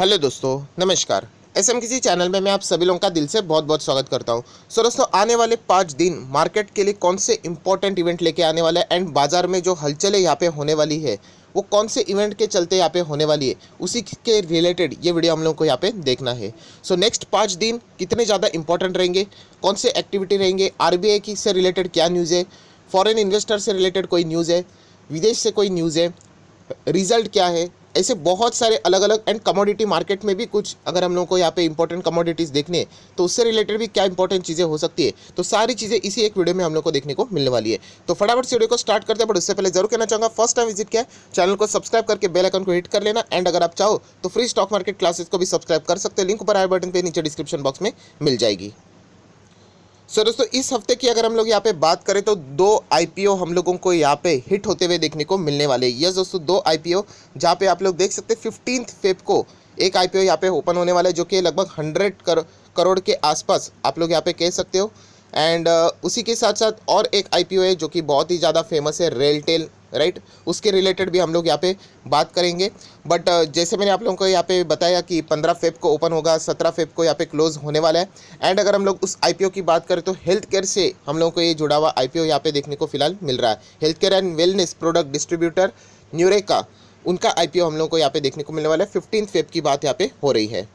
Hello दोस्तों, नमस्कार। SM किसी चैनल में मैं आप सभी लोगों का दिल से बहुत बहुत स्वागत करता हूं। सो दोस्तों, आने वाले 5 दिन मार्केट के लिए कौन से इंपॉर्टेंट इवेंट लेके आने वाला है एंड बाजार में जो हलचलें यहाँ पे होने वाली है वो कौन से इवेंट के चलते यहाँ पे होने वाली है, उसी के रिलेटेड ये वीडियो हम लोग को यहाँ पे देखना है। सो नेक्स्ट 5 दिन कितने ज़्यादा इंपॉर्टेंट रहेंगे, कौन से एक्टिविटी रहेंगे, आरबीआई की से रिलेटेड क्या न्यूज़ है, फॉरेन इन्वेस्टर से रिलेटेड कोई न्यूज़ है, विदेश से कोई न्यूज़ है, रिजल्ट क्या है, ऐसे बहुत सारे अलग अलग एंड कमोडिटी मार्केट में भी कुछ अगर हम लोगों को यहाँ पे इंपॉर्टेंट कमोडिटीज़ देखने हैं तो उससे रिलेटेड भी क्या इंपॉर्टेंट चीज़ें हो सकती है, तो सारी चीज़ें इसी एक वीडियो में हम लोग को देखने को मिलने वाली है। तो फटाफट से वीडियो को स्टार्ट करते हैं, बट उससे पहले जरूर कहना चाहूँगा फर्स्ट टाइम विजिट किया चैनल को सब्सक्राइब करके बेल आइकन को हिट कर लेना, एंड अगर आप चाहो तो फ्री स्टॉक मार्केट क्लासेस को भी सब्सक्राइब कर सकते हैं, लिंक ऊपर आई बटन पे नीचे डिस्क्रिप्शन बॉक्स में मिल जाएगी। सो दोस्तों, इस हफ्ते की अगर हम लोग यहाँ पे बात करें तो 2 आईपीओ हम लोगों को यहाँ पे हिट होते हुए देखने को मिलने वाले हैं। यस दोस्तों, 2 आईपीओ जहाँ पे आप लोग देख सकते हैं 15 फेब को एक आईपीओ यहाँ पे ओपन होने वाला है, जो कि लगभग 100 करोड़ के आसपास आप लोग यहाँ पे कह सकते हो। एंड उसी के साथ साथ और एक आईपीओ है जो कि बहुत ही ज़्यादा फेमस है, रेलटेल, राइट। उसके रिलेटेड भी हम लोग यहाँ पे बात करेंगे। बट जैसे मैंने आप लोगों को यहाँ पे बताया कि 15 फेब को ओपन होगा, 17 फेब को यहाँ पे क्लोज होने वाला है। एंड अगर हम लोग उस आईपीओ की बात करें तो हेल्थ केयर से हम लोगों को ये जुड़ा हुआ आईपीओ यहाँ पे देखने को फिलहाल मिल रहा है। Health care and wellness product distributor Nureca, उनका आईपीओ हम लोगों को यहाँ पे देखने को मिलने वाला है। 15 फेब की बात यहाँ पे हो रही है।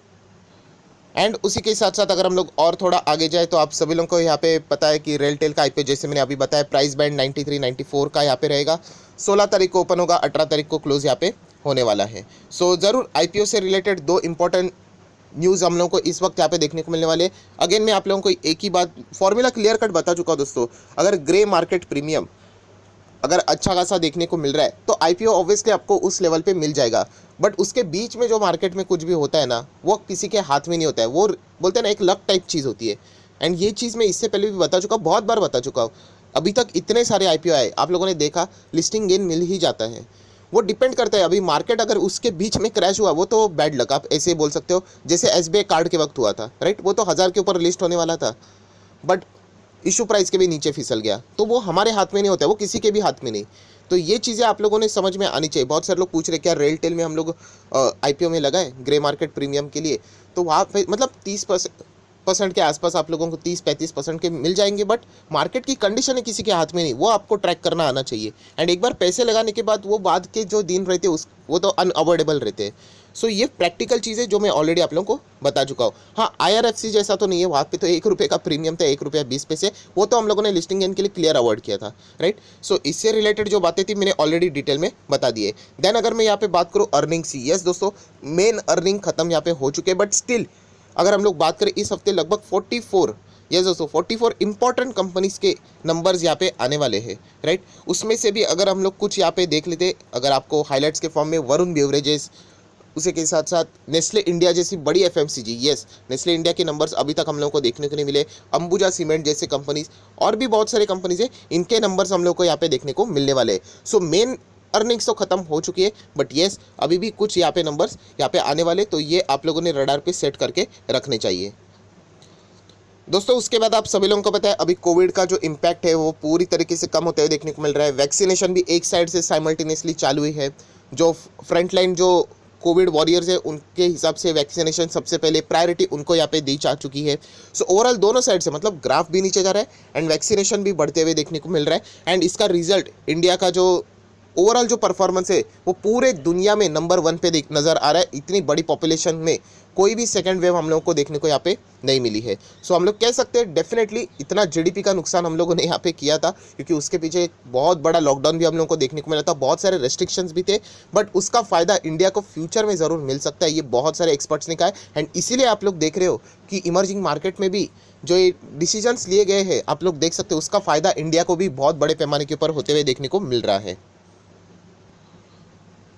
एंड उसी के साथ साथ अगर हम लोग और थोड़ा आगे जाए तो आप सभी लोगों को यहाँ पे पता है कि रेलटेल का आईपीओ जैसे मैंने अभी बताया प्राइस बैंड 93 94 का यहाँ पे रहेगा। 16 तारीख को ओपन होगा, 18 तारीख को क्लोज यहाँ पे होने वाला है। सो ज़रूर आईपीओ से रिलेटेड 2 इंपॉर्टेंट न्यूज़ हम लोगों को इस वक्त यहाँ पे देखने को मिलने वाले हैं। अगेन मैं आप लोगों को एक ही बात फॉर्मूला क्लियर कट बता चुका हूँ दोस्तों। अगर ग्रे मार्केट प्रीमियम अगर अच्छा खासा देखने को मिल रहा है तो आईपीओ ऑब्वियसली आपको उस लेवल पे मिल जाएगा। बट उसके बीच में जो मार्केट में कुछ भी होता है ना, वो किसी के हाथ में नहीं होता है, वो बोलते हैं ना एक लक टाइप चीज़ होती है। एंड ये चीज़ मैं इससे पहले भी बता चुका हूँ, बहुत बार बता चुका हूँ। अभी तक इतने सारे आईपीओ आए, आप लोगों ने देखा लिस्टिंग गेन मिल ही जाता है। वो डिपेंड करता है, अभी मार्केट अगर उसके बीच में क्रैश हुआ वो तो बैड लक, आप ऐसे बोल सकते हो। जैसे एसबीआई कार्ड के वक्त हुआ था, राइट, वो तो 1000 के ऊपर लिस्ट होने वाला था, बट इशू प्राइस के भी नीचे फिसल गया। तो वो हमारे हाथ में नहीं होता है, वो किसी के भी हाथ में नहीं। तो ये चीज़ें आप लोगों ने समझ में आनी चाहिए। बहुत सारे लोग पूछ रहे क्या रेलटेल में हम लोग आईपीओ में लगाए ग्रे मार्केट प्रीमियम के लिए, तो वहाँ पे मतलब 30% के आसपास आप लोगों को 30-35% के मिल जाएंगे। बट मार्केट की कंडीशन है किसी के हाथ में नहीं, वो आपको ट्रैक करना आना चाहिए। एंड एक बार पैसे लगाने के बाद वो बाद के जो दिन रहते हैं वो तो अनअवॉइडेबल रहते हैं। सो ये प्रैक्टिकल चीज़ जो मैं ऑलरेडी आप लोगों को बता चुका हूँ। हाँ, आईआरएफसी जैसा तो नहीं है, वहाँ पे तो 1 रुपये का प्रीमियम था, 1 रुपया 20 पैसे, वो तो हम लोगों ने लिस्टिंग गेन के लिए क्लियर अवॉइड किया था, राइट। सो इससे रिलेटेड जो बातें थी मैंने ऑलरेडी डिटेल में बता दी है। देन अगर मैं यहाँ पे बात करूँ अर्निंग्स की, यस दोस्तों, मेन अर्निंग खत्म यहाँ पे हो चुके हैं। बट स्टिल अगर हम लोग बात करें इस हफ्ते लगभग 44, यस दोस्तों 44 इंपॉर्टेंट कंपनीज के नंबर्स यहाँ पे आने वाले हैं, राइट। उसमें से भी अगर हम लोग कुछ यहाँ पे देख लेते, अगर आपको हाईलाइट्स के फॉर्म में वरुण बेवरेजेस, उसी के साथ साथ नेस्ले इंडिया जैसी बड़ी एफएमसीजी, यस नेस्ले इंडिया के नंबर्स अभी तक हम लोग को देखने को नहीं मिले, अंबुजा सीमेंट जैसे कंपनीज और भी बहुत सारे कंपनीज है, इनके नंबर्स हम लोग को यहाँ पे देखने को मिलने वाले हैं। सो मेन अर्निंग्स तो खत्म हो चुकी है, बट येस अभी भी कुछ यहाँ पे नंबर्स यहाँ पे आने वाले, तो ये आप लोगों ने रडार पे सेट करके रखने चाहिए दोस्तों। उसके बाद आप सभी लोगों को पता है अभी कोविड का जो इम्पैक्ट है वो पूरी तरीके से कम होते हुए देखने को मिल रहा है। वैक्सीनेशन भी एक साइड से साइमल्टेनियसली चालू हुई है। जो फ्रंटलाइन जो कोविड वॉरियर्स है उनके हिसाब से वैक्सीनेशन सबसे पहले प्रायोरिटी उनको यहाँ पे दी जा चुकी है। सो ओवरऑल दोनों साइड से मतलब ग्राफ भी नीचे जा रहा है एंड वैक्सीनेशन भी बढ़ते हुए देखने को मिल रहा है। एंड इसका रिजल्ट इंडिया का जो ओवरऑल जो परफॉर्मेंस है वो पूरे दुनिया में नंबर 1 पे नज़र आ रहा है। इतनी बड़ी पॉपुलेशन में कोई भी सेकंड वेव हम लोगों को देखने को यहाँ पे नहीं मिली है। सो हम लोग कह सकते हैं डेफिनेटली इतना जीडीपी का नुकसान हम लोगों ने यहाँ पे किया था, क्योंकि उसके पीछे एक बहुत बड़ा लॉकडाउन भी हम लोगों को देखने को मिला था, बहुत सारे रेस्ट्रिक्शंस भी थे। बट उसका फ़ायदा इंडिया को फ्यूचर में ज़रूर मिल सकता है, ये बहुत सारे एक्सपर्ट्स ने कहा है। एंड इसीलिए आप लोग देख रहे हो कि इमर्जिंग मार्केट में भी जो ये डिसीजंस लिए गए हैं आप लोग देख सकते हो, उसका फ़ायदा इंडिया को भी बहुत बड़े पैमाने के ऊपर होते हुए देखने को मिल रहा है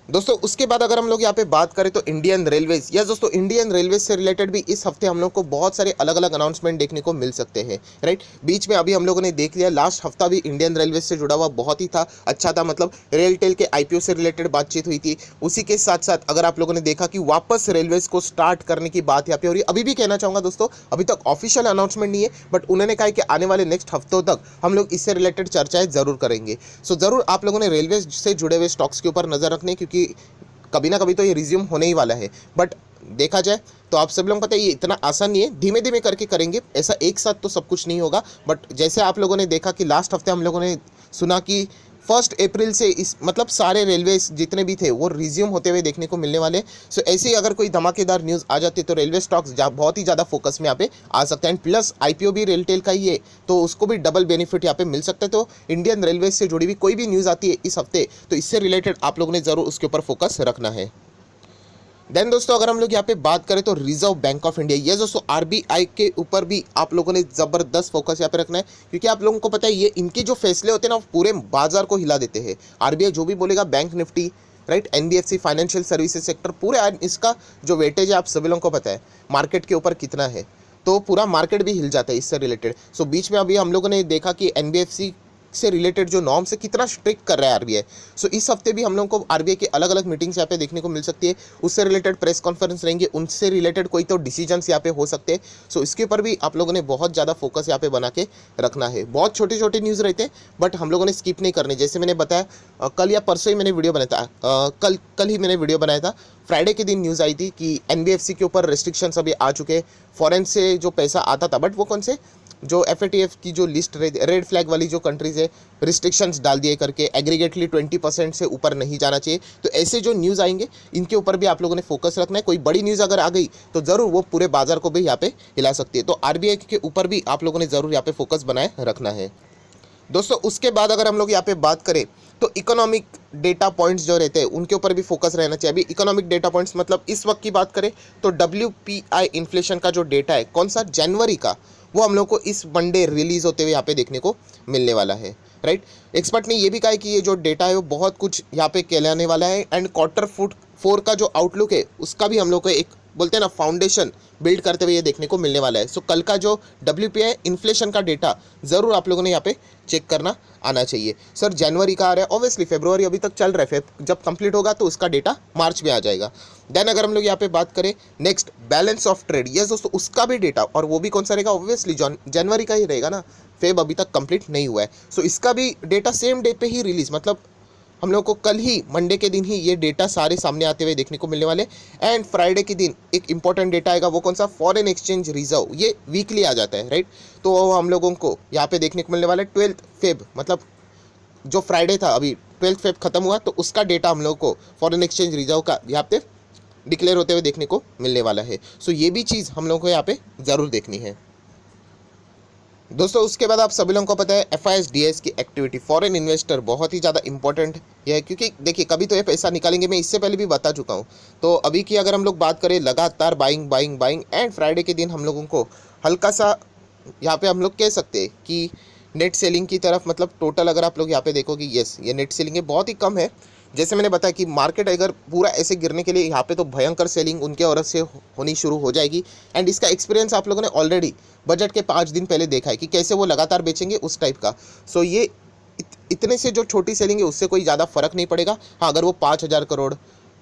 दोस्तों। उसके बाद अगर हम लोग यहाँ पे बात करें तो इंडियन रेलवेज, यस दोस्तों, इंडियन रेलवेज से रिलेटेड भी इस हफ्ते हम लोग को बहुत सारे अलग अलग अनाउंसमेंट देखने को मिल सकते हैं, राइट। बीच में अभी हम लोगों ने देख लिया, लास्ट हफ्ता भी इंडियन रेलवेज से जुड़ा हुआ बहुत ही था, अच्छा था, मतलब रेलटेल के आईपीओ से रिलेटेड बातचीत हुई थी। उसी के साथ साथ अगर आप लोगों ने देखा कि वापस रेलवेज को स्टार्ट करने की बात यहाँ पे हो रही है। अभी भी कहना चाहूँगा दोस्तों, अभी तक ऑफिशियल अनाउंसमेंट नहीं है, बट उन्होंने कहा कि आने वाले नेक्स्ट हफ्तों तक हम लोग इससे रिलेटेड चर्चाएं जरूर करेंगे। सो ज़रूर आप लोगों ने रेलवे से जुड़े हुए स्टॉक्स के ऊपर नज़र रखनी है, क्योंकि कभी ना कभी तो ये रिज्यूम होने ही वाला है। बट देखा जाए तो आप सब लोगों को पता है ये इतना आसान नहीं है, धीमे धीमे करके करेंगे, ऐसा एक साथ तो सब कुछ नहीं होगा। बट जैसे आप लोगों ने देखा कि लास्ट हफ्ते हम लोगों ने सुना कि 1 अप्रैल से इस मतलब सारे रेलवे जितने भी थे वो रिज्यूम होते हुए देखने को मिलने वाले। सो ऐसे ही अगर कोई धमाकेदार न्यूज़ आ जाती है तो रेलवे स्टॉक्स बहुत ही ज़्यादा फोकस में यहाँ पे आ सकते हैं। एंड प्लस आईपीओ भी रेलटेल का ही है तो उसको भी डबल बेनिफिट यहाँ पे मिल सकता है। तो इंडियन रेलवे से जुड़ी हुई कोई भी न्यूज़ आती है इस हफ्ते तो इससे रिलेटेड आप लोगों ने ज़रूर उसके ऊपर फोकस रखना है। देन दोस्तों अगर हम लोग यहाँ पे बात करें तो रिजर्व बैंक ऑफ इंडिया, ये दोस्तों आरबीआई के ऊपर भी आप लोगों ने ज़बरदस्त फोकस यहाँ पे रखना है, क्योंकि आप लोगों को पता है ये इनके जो फैसले होते हैं ना वो पूरे बाजार को हिला देते हैं। आरबीआई जो भी बोलेगा, bank Nifty, right, NBFC, financial services sector, पूरे इसका जो वेटेज है आप सभी लोगों को पता है मार्केट के ऊपर कितना है, तो पूरा मार्केट भी हिल जाता है इससे रिलेटेड। सो बीच में अभी हम लोगों ने देखा कि एनबीएफसी से रिलेटेड जो नॉर्म्स है कितना स्ट्रिक्ट कर रहा है आरबीआई। सो इस हफ्ते भी हम लोगों को आरबीआई की अलग अलग मीटिंग्स यहाँ पे देखने को मिल सकती है, उससे रिलेटेड प्रेस कॉन्फ्रेंस रहेंगे, उनसे रिलेटेड कोई तो डिसीजंस यहाँ पे हो सकते हैं। सो इसके ऊपर भी आप लोगों ने बहुत ज़्यादा फोकस यहाँ पे बना के रखना है। बहुत छोटे छोटे न्यूज़ रहते हैं बट हम लोगों ने स्किप नहीं करने। जैसे मैंने बताया कल या परसों ही मैंने वीडियो बनाया था, कल ही मैंने वीडियो बनाया था, फ्राइडे के दिन न्यूज़ आई थी कि एनबीएफसी के ऊपर रिस्ट्रिक्शंस अभी आ चुके हैं। फॉरेन से जो पैसा आता था, बट वो कौन से जो एफएटीएफ की जो लिस्ट रेड फ्लैग वाली जो कंट्रीज़ है, रिस्ट्रिक्शंस डाल दिए करके एग्रीगेटली 20% से ऊपर नहीं जाना चाहिए। तो ऐसे जो न्यूज़ आएंगे इनके ऊपर भी आप लोगों ने फोकस रखना है। कोई बड़ी न्यूज़ अगर आ गई तो ज़रूर वो पूरे बाजार को भी यहाँ पे हिला सकती है। तो आरबीआई के ऊपर भी आप लोगों ने ज़रूर यहाँ पे फोकस बनाए रखना है दोस्तों। उसके बाद अगर हम लोग यहाँ पे बात करें तो इकोनॉमिक डेटा पॉइंट्स जो रहते हैं उनके ऊपर भी फोकस रहना चाहिए। अभी इकोनॉमिक डेटा पॉइंट्स मतलब इस वक्त की बात करें तो WPI इन्फ्लेशन का जो डेटा है कौन सा, जनवरी का, वो हम लोग को इस मंडे रिलीज होते हुए यहाँ पे देखने को मिलने वाला है, राइट। एक्सपर्ट ने ये भी कहा है कि ये जो डेटा है वो बहुत कुछ यहाँ पे कहलाने वाला है। एंड Q4 का जो आउटलुक है उसका भी हम लोग को एक बोलते हैं ना फाउंडेशन बिल्ड करते हुए ये देखने को मिलने वाला है। सो कल का जो WPI इन्फ्लेशन का डेटा ज़रूर आप लोगों ने यहाँ पे चेक करना आना चाहिए। सर जनवरी का आ रहा है, ऑब्वियसली फरवरी अभी तक चल रहा है, फिर जब कंप्लीट होगा तो उसका डेटा मार्च में आ जाएगा। देन अगर हम लोग यहाँ पे बात करें next balance of trade, yes दोस्तों उसका भी डेटा, और वो भी कौन सा रहेगा, ऑब्वियसली जनवरी का ही रहेगा ना, फेब अभी तक कंप्लीट नहीं हुआ है। सो इसका भी डेटा सेम डे पे ही रिलीज, मतलब हम लोग को कल ही मंडे के दिन ही ये डेटा सारे सामने आते हुए देखने को मिलने वाले। एंड फ्राइडे के दिन एक इंपॉर्टेंट डेटा आएगा, वो कौन सा, फॉरेन एक्सचेंज रिजर्व, ये वीकली आ जाता है, राइट। तो वो हम लोगों को यहाँ पे देखने को मिलने वाला है 12 फेब, मतलब जो फ्राइडे था अभी 12 फेब खत्म हुआ तो उसका डेटा हम लोग को फॉरेन एक्सचेंज रिजर्व का यहाँ पे डिक्लेयर होते हुए देखने को मिलने वाला है। सो ये भी चीज़ हम लोग को यहाँ पे ज़रूर देखनी है दोस्तों। उसके बाद आप सभी लोगों को पता है FIS-DS की एक्टिविटी, फॉरेन इन्वेस्टर बहुत ही ज़्यादा इंपॉर्टेंट है, क्योंकि देखिए कभी तो ये पैसा निकालेंगे, मैं इससे पहले भी बता चुका हूँ। तो अभी की अगर हम लोग बात करें लगातार buying buying buying, and Friday के दिन हम लोगों को हल्का सा यहाँ पे हम लोग कह सकते हैं कि नेट सेलिंग की तरफ, मतलब टोटल अगर आप लोग यहाँ पे देखोगे, यस ये नेट सेलिंग है बहुत ही कम है। जैसे मैंने बताया कि मार्केट अगर पूरा ऐसे गिरने के लिए यहाँ पे तो भयंकर सेलिंग उनके ओर से होनी शुरू हो जाएगी। एंड इसका एक्सपीरियंस आप लोगों ने ऑलरेडी बजट के 5 दिन पहले देखा है कि कैसे वो लगातार बेचेंगे उस टाइप का। सो ये इतने से जो छोटी सेलिंग है उससे कोई ज़्यादा फर्क नहीं पड़ेगा। हाँ अगर वो 5,000 करोड़,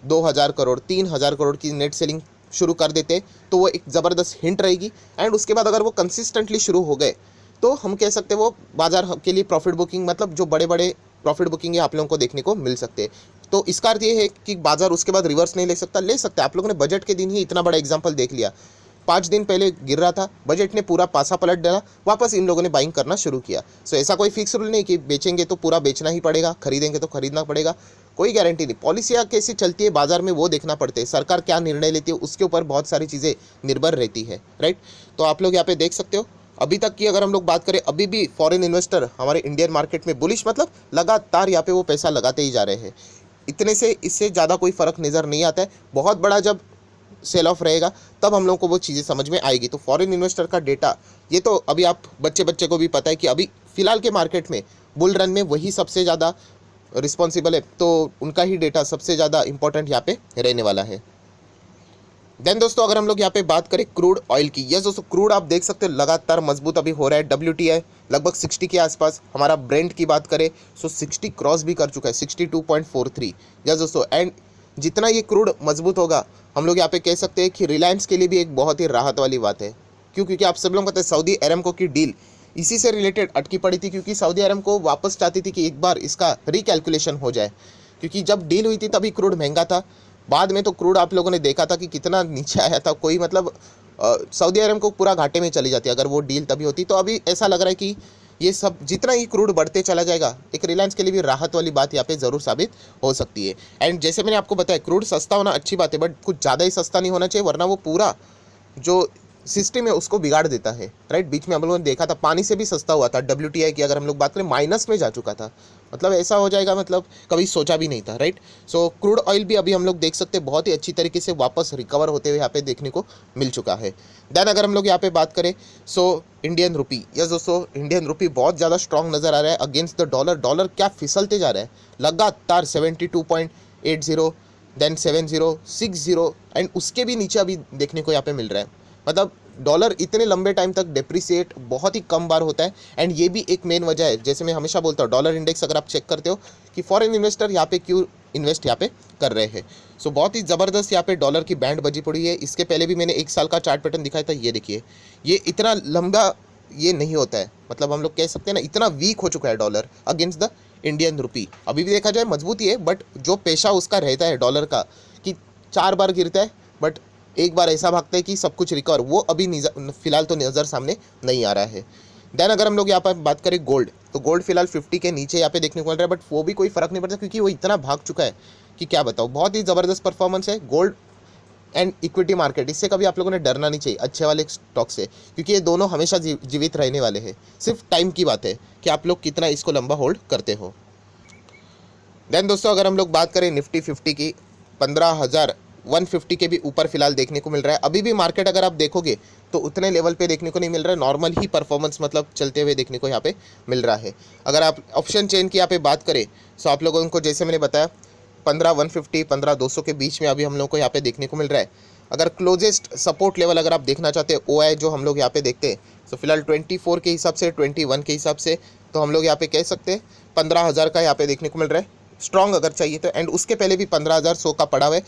2,000 करोड़, 3,000 करोड़ की नेट सेलिंग शुरू कर देते तो वो एक ज़बरदस्त हिंट रहेगी। एंड उसके बाद अगर वो कंसिस्टेंटली शुरू हो गए तो हम कह सकते हैं वो बाजार के लिए प्रॉफिट बुकिंग, मतलब जो बड़े बड़े प्रॉफिट बुकिंग है आप लोगों को देखने को मिल सकते हैं। तो इसका अर्थ ये है कि बाजार उसके बाद रिवर्स नहीं ले सकता, ले सकता है। आप लोगों ने बजट के दिन ही इतना बड़ा एग्जांपल देख लिया, 5 दिन पहले गिर रहा था, बजट ने पूरा पासा पलट डाला, वापस इन लोगों ने बाइंग करना शुरू किया। सो ऐसा कोई फिक्स रूल नहीं कि बेचेंगे तो पूरा बेचना ही पड़ेगा, खरीदेंगे तो खरीदना पड़ेगा, कोई गारंटी नहीं। पॉलिसियाँ कैसी चलती है बाजार में वो देखना पड़ता है, सरकार क्या निर्णय लेती है उसके ऊपर बहुत सारी चीज़ें निर्भर रहती है, राइट। तो आप लोग यहाँ पे देख सकते हो अभी तक की अगर हम लोग बात करें, अभी भी फॉरेन इन्वेस्टर हमारे इंडियन मार्केट में बुलिश, मतलब लगातार यहाँ पे वो पैसा लगाते ही जा रहे हैं। इतने से इससे ज़्यादा कोई फ़र्क नज़र नहीं आता है। बहुत बड़ा जब सेल ऑफ रहेगा तब हम लोग को वो चीज़ें समझ में आएगी। तो फॉरेन इन्वेस्टर का डेटा ये तो अभी आप बच्चे को भी पता है कि अभी फ़िलहाल के मार्केट में बुल रन में वही सबसे ज़्यादा रिस्पॉन्सिबल है, तो उनका ही डेटा सबसे ज़्यादा इंपॉर्टेंट यहाँ पे रहने वाला है। देन दोस्तों अगर हम लोग यहाँ पे बात करें क्रूड ऑयल की, यस दोस्तों क्रूड आप देख सकते हो लगातार मजबूत अभी हो रहा है। WTI लगभग 60 के आसपास, हमारा ब्रेंट की बात करें सो 60 क्रॉस भी कर चुका है, 62.43, यस दोस्तों। एंड जितना ये क्रूड मजबूत होगा हम लोग यहाँ पे कह सकते हैं कि रिलायंस के लिए भी एक बहुत ही राहत वाली बात है। क्यों? क्योंकि आप सब लोग पता है सऊदी अरेमको की डील इसी से रिलेटेड अटकी पड़ी थी, क्योंकि सऊदी अरेमको वापस चाहती थी कि एक बार इसका रिकैलकुलेशन हो जाए, क्योंकि जब डील हुई थी तभी क्रूड महंगा था, बाद में तो क्रूड आप लोगों ने देखा था कि कितना नीचे आया था, कोई मतलब सऊदी अरब को पूरा घाटे में चली जाती अगर वो डील तभी होती। तो अभी ऐसा लग रहा है कि ये सब जितना ही क्रूड बढ़ते चला जाएगा, एक रिलायंस के लिए भी राहत वाली बात यहाँ पे ज़रूर साबित हो सकती है। एंड जैसे मैंने आपको बताया, क्रूड सस्ता होना अच्छी बात है, बट कुछ ज़्यादा ही सस्ता नहीं होना चाहिए, वरना वो पूरा जो सिस्टम है उसको बिगाड़ देता है, राइट। बीच में हम लोगों ने देखा था पानी से भी सस्ता हुआ था, WTI की अगर हम लोग बात करें माइनस में जा चुका था, मतलब ऐसा हो जाएगा, मतलब कभी सोचा भी नहीं था, राइट। सो क्रूड ऑयल भी अभी हम लोग देख सकते हैं बहुत ही अच्छी तरीके से वापस रिकवर होते हुए यहाँ पे देखने को मिल चुका है। देन अगर हम लोग यहाँ पे बात करें, सो इंडियन रुपी, यस दोस्तों, इंडियन रुपी बहुत ज़्यादा स्ट्रॉन्ग नज़र आ रहा है अगेंस्ट द डॉलर। डॉलर क्या फिसलते जा रहा है लगातार, 72.80, देन 70, 60 एंड उसके भी नीचे अभी देखने को यहाँ पे मिल रहा है। मतलब डॉलर इतने लंबे टाइम तक डेप्रिसिएट बहुत ही कम बार होता है। एंड ये भी एक मेन वजह है, जैसे मैं हमेशा बोलता हूँ, डॉलर इंडेक्स अगर आप चेक करते हो कि फॉरेन इन्वेस्टर यहाँ पे क्यों इन्वेस्ट यहाँ पे कर रहे हैं। सो बहुत ही ज़बरदस्त यहाँ पे डॉलर की बैंड बजी पड़ी है। इसके पहले भी मैंने 1 साल का चार्ट पैटर्न दिखाया था, ये देखिए, ये इतना लंबा ये नहीं होता है, मतलब हम लोग कह सकते हैं ना, इतना वीक हो चुका है dollar against the Indian rupee. अभी भी देखा जाए मजबूती है, बट जो पेशा उसका रहता है डॉलर का कि 4 बार गिरता है बट एक बार ऐसा भागता है कि सब कुछ रिकवर, वो अभी फिलहाल तो नज़र सामने नहीं आ रहा है। देन अगर हम लोग यहाँ पर बात करें गोल्ड, तो गोल्ड फिलहाल 50 के नीचे यहाँ पे देखने को मिल रहा है, बट वो भी कोई फ़र्क नहीं पड़ता क्योंकि वो इतना भाग चुका है कि क्या बताऊँ। बहुत ही ज़बरदस्त परफॉर्मेंस है गोल्ड एंड इक्विटी मार्केट, इससे कभी आप लोगों ने डरना नहीं चाहिए अच्छे वाले स्टॉक से, क्योंकि ये दोनों हमेशा जीवित रहने वाले हैं। सिर्फ टाइम की बात है कि आप लोग कितना इसको लंबा होल्ड करते हो। देन दोस्तों अगर हम लोग बात करें निफ्टी 50 की, 15,150 के भी ऊपर फिलहाल देखने को मिल रहा है। अभी भी मार्केट अगर आप देखोगे तो उतने लेवल पे देखने को नहीं मिल रहा है, नॉर्मल ही परफॉर्मेंस मतलब चलते हुए देखने को यहाँ पे मिल रहा है। अगर आप ऑप्शन चेन की यहाँ पे बात करें तो आप लोगों को जैसे मैंने बताया 15,150 15,200 के बीच में अभी हम लोग को यहाँ पे देखने को मिल रहा है। अगर क्लोजेस्ट सपोर्ट लेवल अगर आप देखना चाहते हैं OI जो हम लोग यहाँ पे देखते हैं, तो फिलहाल 24 के हिसाब से, 21 के हिसाब से, तो हम लोग यहाँ पे कह सकते हैं 15,000 का यहाँ पे देखने को मिल रहा है स्ट्रॉन्ग अगर चाहिए तो। एंड उसके पहले भी 15,100 का पड़ा हुआ है।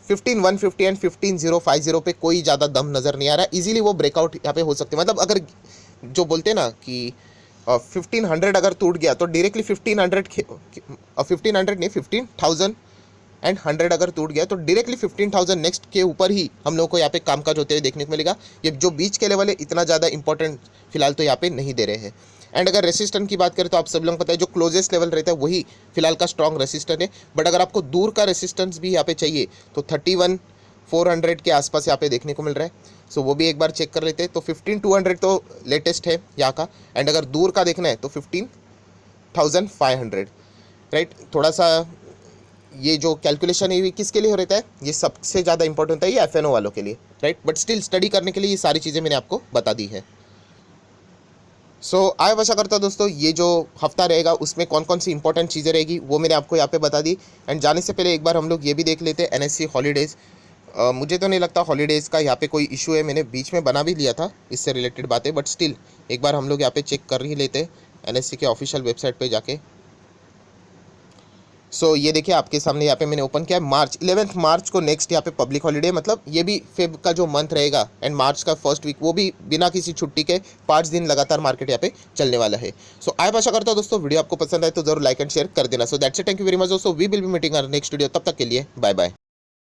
15,150 एंड 15,050 पे कोई ज़्यादा दम नज़र नहीं आ रहा है, इजीली वो ब्रेकआउट यहाँ पे हो सकते हैं। मतलब अगर जो बोलते हैं ना कि 1500 अगर टूट गया तो डायरेक्टली 1500 नहीं, 15,000 एंड 100 अगर टूट गया तो डायरेक्टली 15,000 नेक्स्ट के ऊपर ही हम लोग को यहाँ पे कामकाज होते हुए देखने को मिलेगा। ये जो बीच के लेवल है इतना ज़्यादा इंपॉर्टेंट फिलहाल तो यहाँ पे नहीं दे रहे हैं। एंड अगर रेसिस्टेंट की बात करें तो आप सब लोगों को पता है जो क्लोजेस्ट लेवल रहता है वही फिलहाल का स्ट्रॉन्ग रेसिस्टेंट है। बट अगर आपको दूर का रेसिस्टेंस भी यहाँ पे चाहिए तो 31,400 के आसपास यहाँ पे देखने को मिल रहा है। सो वो भी एक बार चेक कर लेते हैं। तो 15,200 तो लेटेस्ट है यहाँ का, एंड अगर दूर का देखना है तो 15,500, राइट। थोड़ा सा ये जो कैलकुलेशन है ये किसके लिए हो रहता है, ये सबसे ज़्यादा इंपॉर्टेंट होता है ये FNO वालों के लिए, राइट। बट स्टिल स्टडी करने के लिए ये सारी चीज़ें मैंने आपको बता दी है। सो आय आशा करता हूँ दोस्तों ये जो हफ्ता रहेगा उसमें कौन कौन सी इंपॉर्टेंट चीज़ें रहेगी वो मैंने आपको यहाँ पे बता दी। एंड जाने से पहले एक बार हम लोग ये भी देख लेते हैं NSE हॉलीडेज़। मुझे तो नहीं लगता हॉलीडेज़ का यहाँ पे कोई इशू है, मैंने बीच में बना भी लिया था इससे रिलेटेड बातें, बट स्टिल एक बार हम लोग यहाँ पे चेक कर ही लेते हैं NSE के ऑफिशियल वेबसाइट पे जाके। सो ये देखिए आपके सामने यहाँ पे मैंने ओपन किया है। 11 मार्च को नेक्स्ट यहाँ पे पब्लिक हॉलीडे, मतलब ये भी फेब का जो मंथ रहेगा एंड मार्च का फर्स्ट वीक वो भी बिना किसी छुट्टी के 5 दिन लगातार मार्केट यहाँ पे चलने वाला है। सो आय आशा करता हूँ दोस्तों वीडियो आपको पसंद आए तो जरूर लाइक एंड शेयर कर देना। So that's it, thank you very much दोस्तों, we will be meeting our next video, तब तक के लिए बाय बाय।